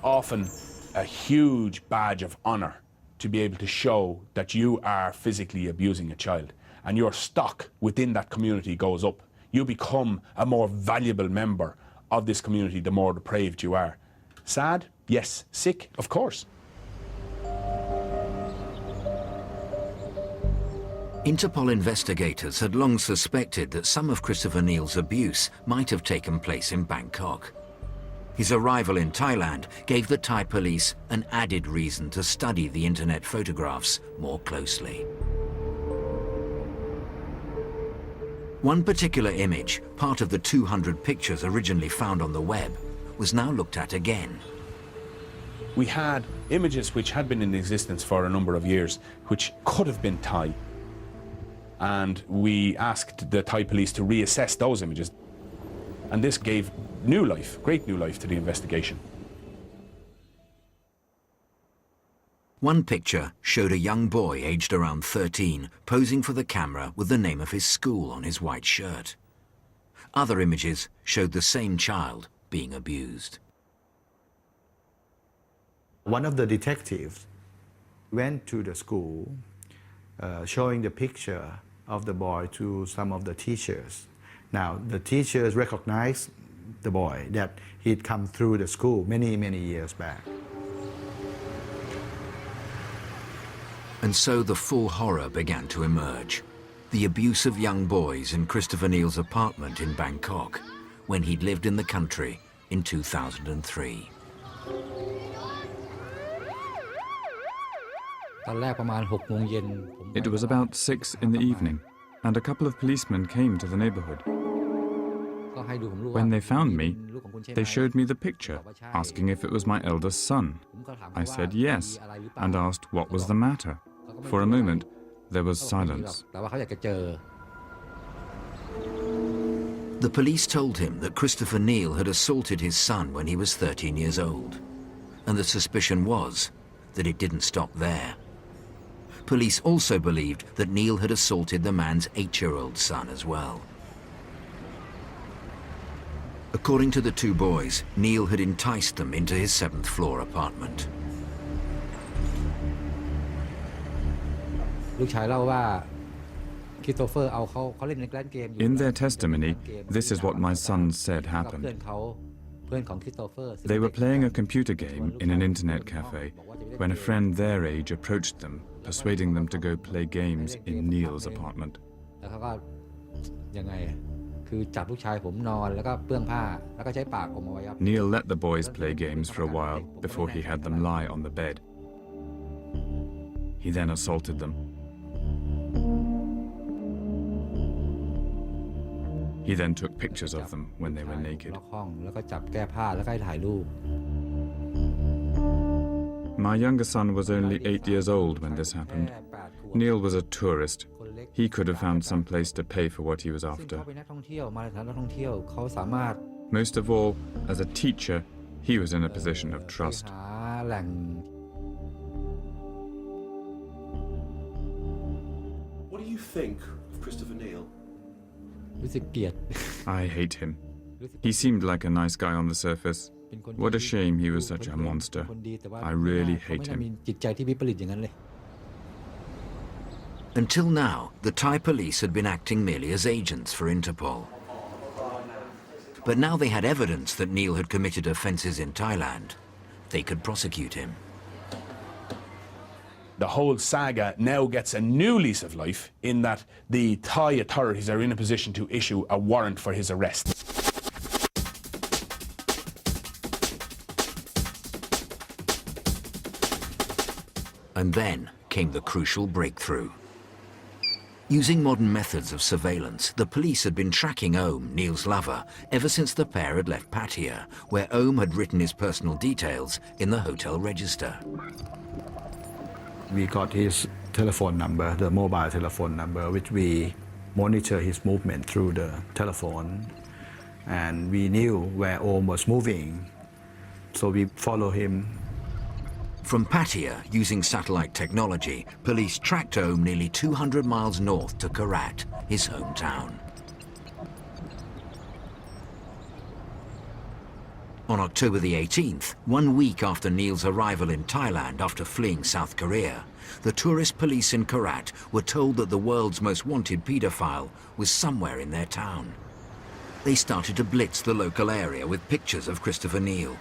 often a huge badge of honor to be able to show that you are physically abusing a child, and your stock within that community goes up. You become a more valuable member of this community the more depraved you are. Sad? Yes. Sick? Of course. Interpol investigators had long suspected that some of Christopher Neil's abuse might have taken place in Bangkok. His arrival in Thailand gave the Thai police an added reason to study the internet photographs more closely. One particular image, part of the 200 pictures originally found on the web, was now looked at again. We had images which had been in existence for a number of years, which could have been Thai. And we asked the Thai police to reassess those images. And this gave new life, great new life to the investigation. One picture showed a young boy aged around 13 posing for the camera with the name of his school on his white shirt. Other images showed the same child being abused. One of the detectives went to the school showing the picture of the boy to some of the teachers. Now, the teachers recognized the boy, that he'd come through the school many, many years back. And so the full horror began to emerge. The abuse of young boys in Christopher Neil's apartment in Bangkok, when he'd lived in the country in 2003. It was about 6 in the evening, and a couple of policemen came to the neighborhood. When they found me, they showed me the picture, asking if it was my eldest son. I said yes, and asked what was the matter. For a moment, there was silence. The police told him that Christopher Neil had assaulted his son when he was 13 years old, and the suspicion was that it didn't stop there. Police also believed that Neil had assaulted the man's 8-year-old son as well. According to the two boys, Neil had enticed them into his 7th-floor apartment. In their testimony, this is what my sons said happened. They were playing a computer game in an internet cafe when a friend their age approached them, persuading them to go play games in Neil's apartment. Neil let the boys play games for a while before he had them lie on the bed. He then assaulted them. He then took pictures of them when they were naked. My younger son was only 8 years old when this happened. Neil was a tourist. He could have found some place to pay for what he was after. Most of all, as a teacher, he was in a position of trust. What do you think of Christopher Neil? I hate him. He seemed like a nice guy on the surface. What a shame he was such a monster. I really hate him. Until now, the Thai police had been acting merely as agents for Interpol. But now they had evidence that Neil had committed offences in Thailand. They could prosecute him. The whole saga now gets a new lease of life in that the Thai authorities are in a position to issue a warrant for his arrest. And then came the crucial breakthrough. Using modern methods of surveillance, the police had been tracking Om, Neil's lover, ever since the pair had left Pattaya, where Om had written his personal details in the hotel register. We got his telephone number, the mobile telephone number, which we monitor his movement through the telephone. And we knew where Om was moving, so we follow him. From Pattaya, using satellite technology, police tracked Om nearly 200 miles north to Karat, his hometown. On October the 18th, 1 week after Neil's arrival in Thailand after fleeing South Korea, the tourist police in Korat were told that the world's most wanted paedophile was somewhere in their town. They started to blitz the local area with pictures of Christopher Neil.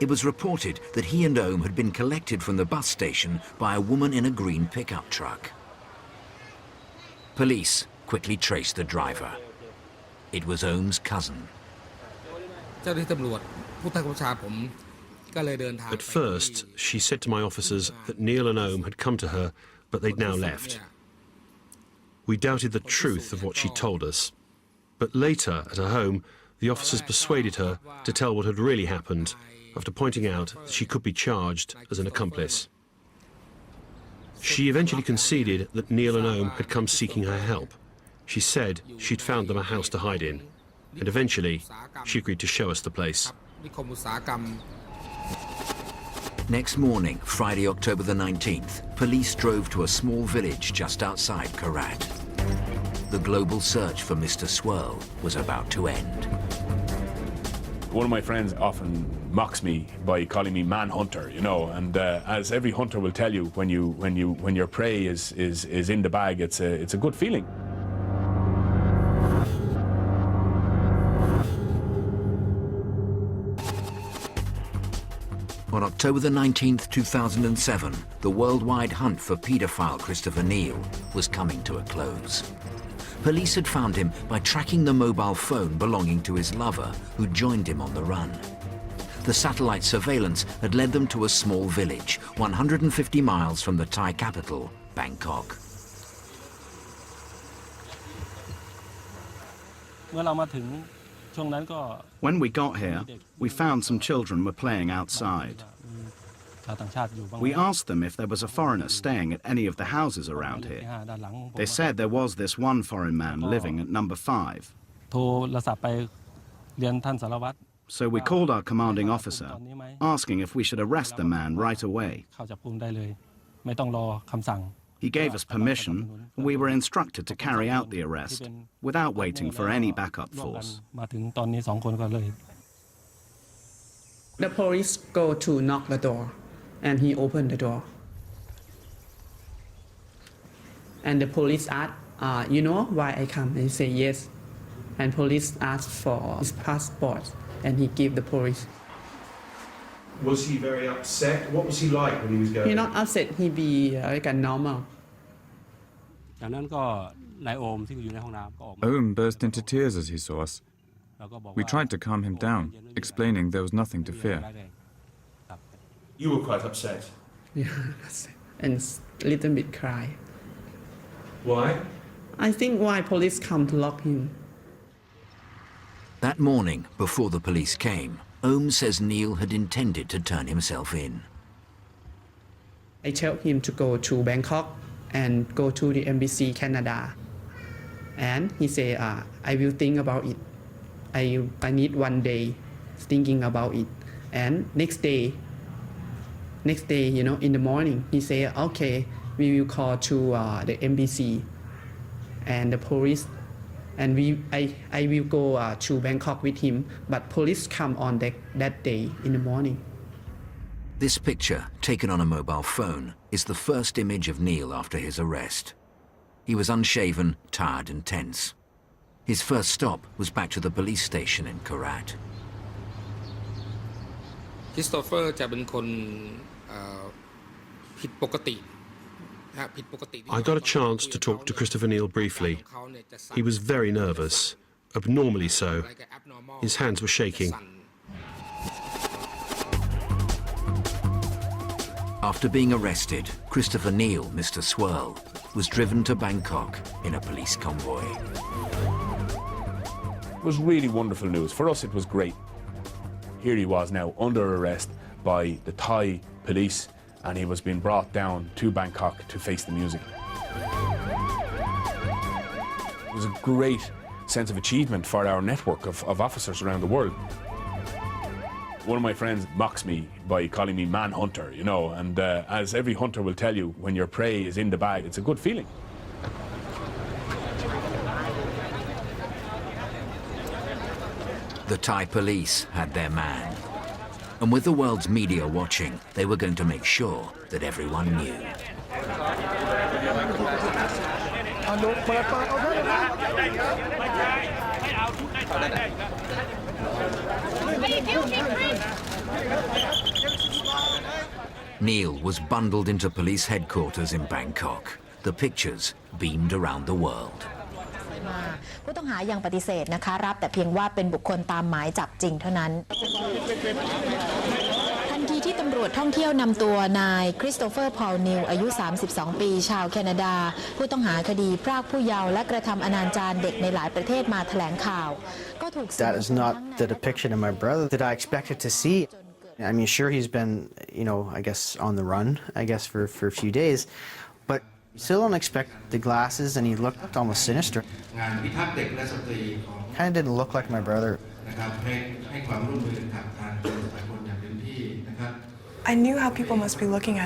It was reported that he and Ohm had been collected from the bus station by a woman in a green pickup truck. Police quickly traced the driver. It was Ohm's cousin. At first, she said to my officers that Neil and Ohm had come to her, but they'd now left. We doubted the truth of what she told us. But later, at her home, the officers persuaded her to tell what had really happened, after pointing out that she could be charged as an accomplice. She eventually conceded that Neil and Ohm had come seeking her help. She said she'd found them a house to hide in, and eventually she agreed to show us the place. Next morning, Friday, October the 19th, police drove to a small village just outside Korat. The global search for Mr Swirl was about to end. One of my friends often mocks me by calling me manhunter, you know, and as every hunter will tell you, when your prey is in the bag, it's a good feeling. On October the 19th, 2007, the worldwide hunt for paedophile Christopher Neil was coming to a close. Police had found him by tracking the mobile phone belonging to his lover, who joined him on the run. The satellite surveillance had led them to a small village, 150 miles from the Thai capital, Bangkok. When we got here, we found some children were playing outside. We asked them if there was a foreigner staying at any of the houses around here. They said there was this one foreign man living at number 5. So we called our commanding officer, asking if we should arrest the man right away. He gave us permission, and we were instructed to carry out the arrest without waiting for any backup force. The police go to knock the door, and he opened the door. And the police asked, you know why I come? And he said yes. And police asked for his passport, and he gave the police. Was he very upset? What was he like when he was going? He's not upset, he be like a normal. Ohm burst into tears as he saw us. We tried to calm him down, explaining there was nothing to fear. You were quite upset. Yeah, and a little bit cry. Why? I think why police come to lock him. That morning, before the police came, Ohm says Neil had intended to turn himself in. I tell him to go to Bangkok and go to the embassy Canada. And he say, I will think about it. I need 1 day thinking about it. And next day, you know, in the morning, he say, okay, we will call to the embassy and the police, and I will go to Bangkok with him, but police come on that day in the morning. This picture, taken on a mobile phone, is the first image of Neil after his arrest. He was unshaven, tired and tense. His first stop was back to the police station in Korat. Christopher จะเป็นคนผิดปกติ I got a chance to talk to Christopher Neil briefly. He was very nervous, abnormally so. His hands were shaking. After being arrested, Christopher Neil, Mr Swirl, was driven to Bangkok in a police convoy. It was really wonderful news. For us, it was great. Here he was now under arrest by the Thai police, and he was being brought down to Bangkok to face the music. It was a great sense of achievement for our network of officers around the world. One of my friends mocks me by calling me manhunter, you know, and as every hunter will tell you, when your prey is in the bag, it's a good feeling. The Thai police had their man. And with the world's media watching, they were going to make sure that everyone knew. Neil was bundled into police headquarters in Bangkok. The pictures beamed around the world. ผู้ต้องหายังปฏิเสธนะคะรับแต่เพียงว่าเป็นบุคคลตามหมายจับจริงเท่านั้นทันทีที่ตำรวจท่องเที่ยวนำตัวนายคริสโตเฟอร์พอลนิวอายุ32ปีชาวแคนาดาผู้ต้องหาคดีพรากผู้เยาว์และกระทำอนาจารเด็กในหลายประเทศมาแถลงข่าวก็ถูก That is not the depiction of my brother that I expected to see. I mean, sure, he's been, I guess, on the run, for a few days, but still don't expect the glasses, and he looked almost sinister. Kind of didn't look like my brother. I knew how people must be looking at